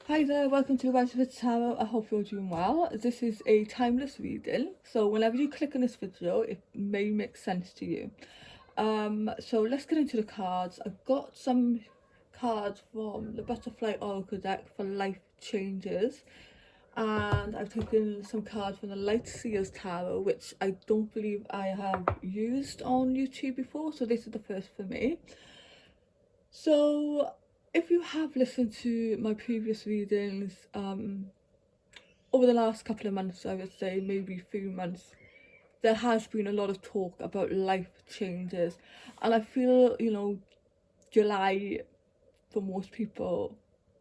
Hi there, welcome to the Rise of the Tarot. I hope you're doing well. This is a timeless reading, so whenever you click on this video, it may make sense to you. So let's get into the cards. I've got some cards from the Butterfly Oracle deck for life changes, and I've taken some cards from the Light Seers Tarot, which I don't believe I have used on YouTube before, so this is the first for me. So if you have listened to my previous readings over the last couple of months, I would say maybe a few months, there has been a lot of talk about life changes, and I feel, July for most people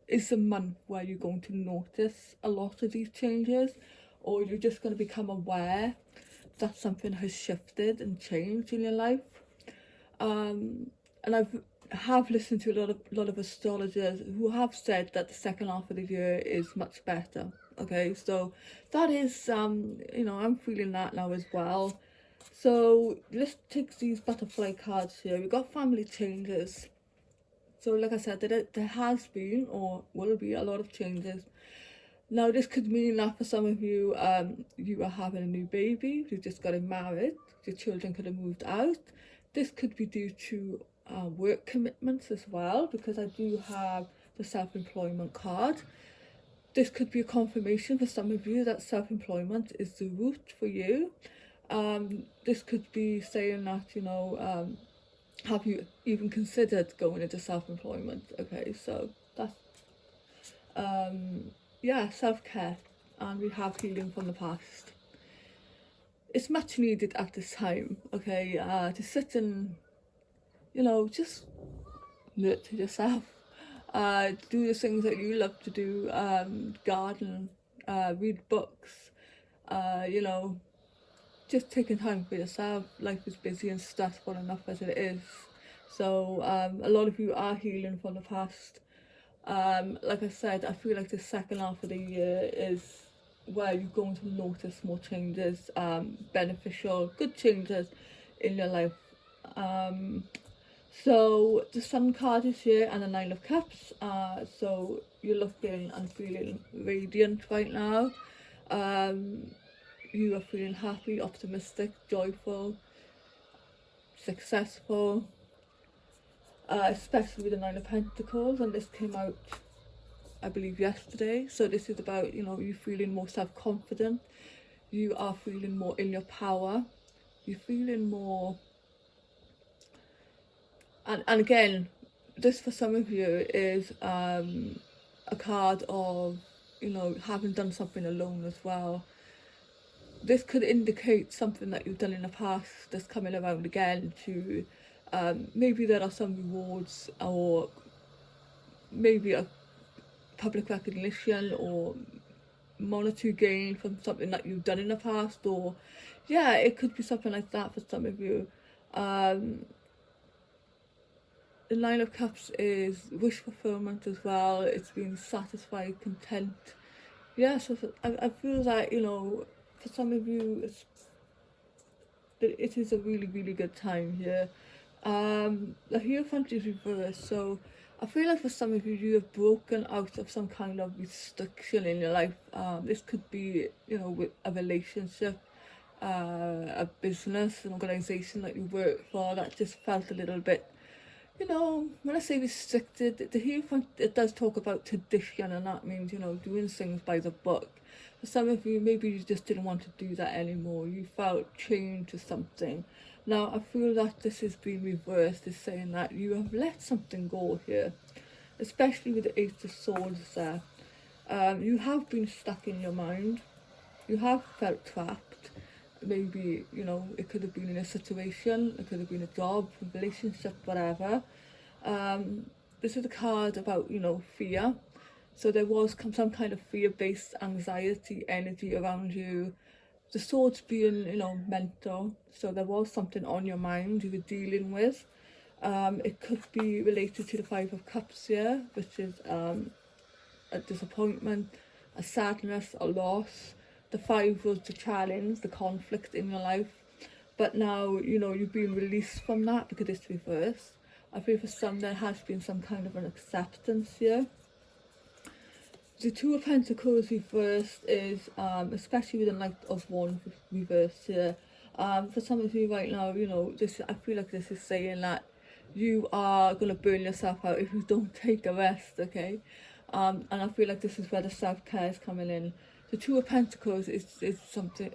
is the month where you're going to notice a lot of these changes, or you're just going to become aware that something has shifted and changed in your life. And I've have listened to a lot of astrologers who have said that the second half of the year is much better. Okay, so that is I'm feeling that now as well. So let's take these butterfly cards here. We've got family changes. So like I said, there has been or will be a lot of changes. Now this could mean that for some of you, you are having a new baby, you just got married, your children could have moved out. This could be due to work commitments as well, because I do have the self-employment card. This could be a confirmation for some of you that self-employment is the route for you. This could be saying that, have you even considered going into self-employment? Okay, so that's self-care, and we have healing from the past. It's much needed at this time, okay, to sit and, just nurture yourself, do the things that you love to do, garden, read books, just taking time for yourself. Life is busy and stressful enough as it is. So a lot of you are healing from the past. Like I said, I feel like the second half of the year is where you're going to notice more changes, beneficial, good changes in your life. So the Sun card is here and the Nine of Cups. So you're looking and feeling radiant right now. You are feeling happy, optimistic, joyful, successful, especially with the Nine of Pentacles, and this came out, I believe, yesterday. So this is about, you feeling more self-confident, you are feeling more in your power, you're feeling more, and again, this for some of you is a card of, having done something alone as well. This could indicate something that you've done in the past that's coming around again to, maybe there are some rewards, or maybe a public recognition or monetary gain from something that you've done in the past, or it could be something like that for some of you. The Nine of Cups is wish fulfillment as well. It's being satisfied, content. So I feel that, for some of you, it is a really, really good time here. The Hierophant is reversed, so I feel like for some of you, you have broken out of some kind of restriction in your life. This could be, with a relationship, a business, an organisation that you work for that just felt a little bit, when I say restricted, the Hierophant, it does talk about tradition, and that means, doing things by the book. For some of you, maybe you just didn't want to do that anymore. You felt chained to something. Now, I feel that this has been reversed, is saying that you have let something go here, especially with the Eight of Swords there. You have been stuck in your mind. You have felt trapped. Maybe, it could have been in a situation, it could have been a job, a relationship, whatever. This is a card about, fear. So there was some kind of fear-based anxiety energy around you. The swords being, mental. So there was something on your mind you were dealing with. It could be related to the Five of Cups here, which is a disappointment, a sadness, a loss. The Five was the challenge, the conflict in your life. But now, you've been released from that because it's reversed. I feel for some there has been some kind of an acceptance here. the Two of Pentacles reversed is, especially with the Knight of Wands reversed here, for some of you right now, you know, this, I feel like this is saying that you are going to burn yourself out if you don't take a rest, okay? And I feel like this is where the self-care is coming in. The Two of Pentacles is something,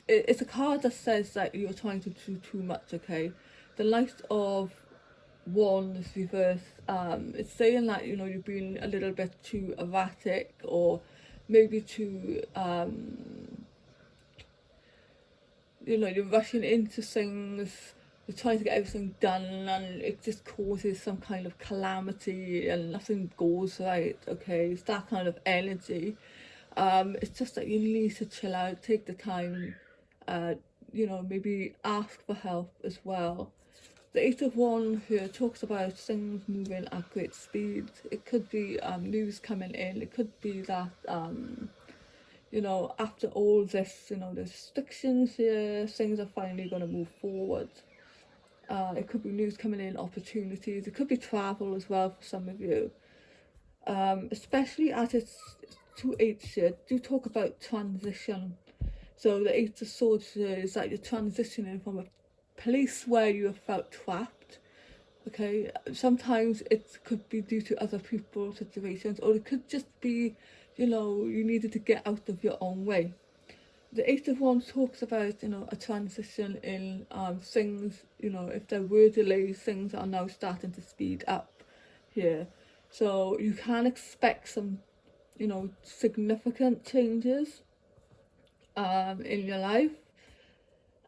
it's a card that says that you're trying to do too much, okay? The Knight of Wands reverse, it's saying that, you know, you've been a little bit too erratic, or maybe too, you know, you're rushing into things, you're trying to get everything done, and it just causes some kind of calamity and nothing goes right, okay? It's that kind of energy. It's just that you need to chill out, take the time, you know, maybe ask for help as well. The Eight of Wands here talks about things moving at great speed. It could be news coming in. It could be that, you know, after all this, you know, there's restrictions here, things are finally going to move forward. It could be news coming in, opportunities. It could be travel as well for some of you. Especially as it's 2/8 here, do talk about transition. So the Eight of Swords here is that you're transitioning from a place where you have felt trapped, okay? Sometimes it could be due to other people, situations, or it could just be, you know, you needed to get out of your own way. The Eight of Wands talks about, you know, a transition in things, you know, if there were delays, things are now starting to speed up here. So you can expect some, you know, significant changes in your life.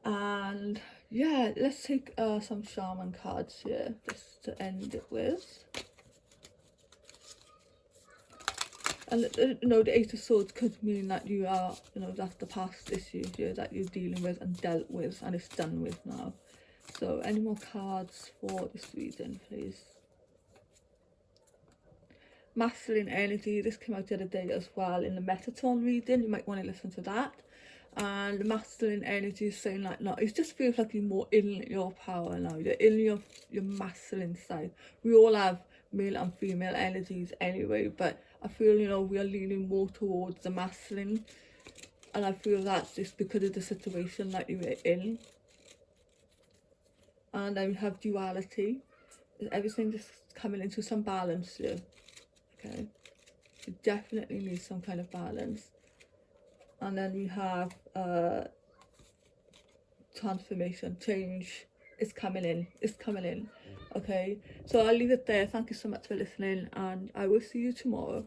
And yeah, let's take some shaman cards here just to end it with. And you know, the Eight of Swords could mean that you are, you know, that's the past issue here that you're dealing with and dealt with, and it's done with now. So any more cards for this reading, please? Masculine energy, this came out the other day as well in the Metatron reading, you might want to listen to that. And the masculine energy is saying like, no, it just feels like you're more in your power now, you're in your masculine side. We all have male and female energies anyway, but I feel, you know, we are leaning more towards the masculine, and I feel that's just because of the situation that you were in. And then we have duality, everything just coming into some balance here, okay? You definitely need some kind of balance. And then we have transformation, change is coming in, okay? So I'll leave it there. Thank you so much for listening, and I will see you tomorrow.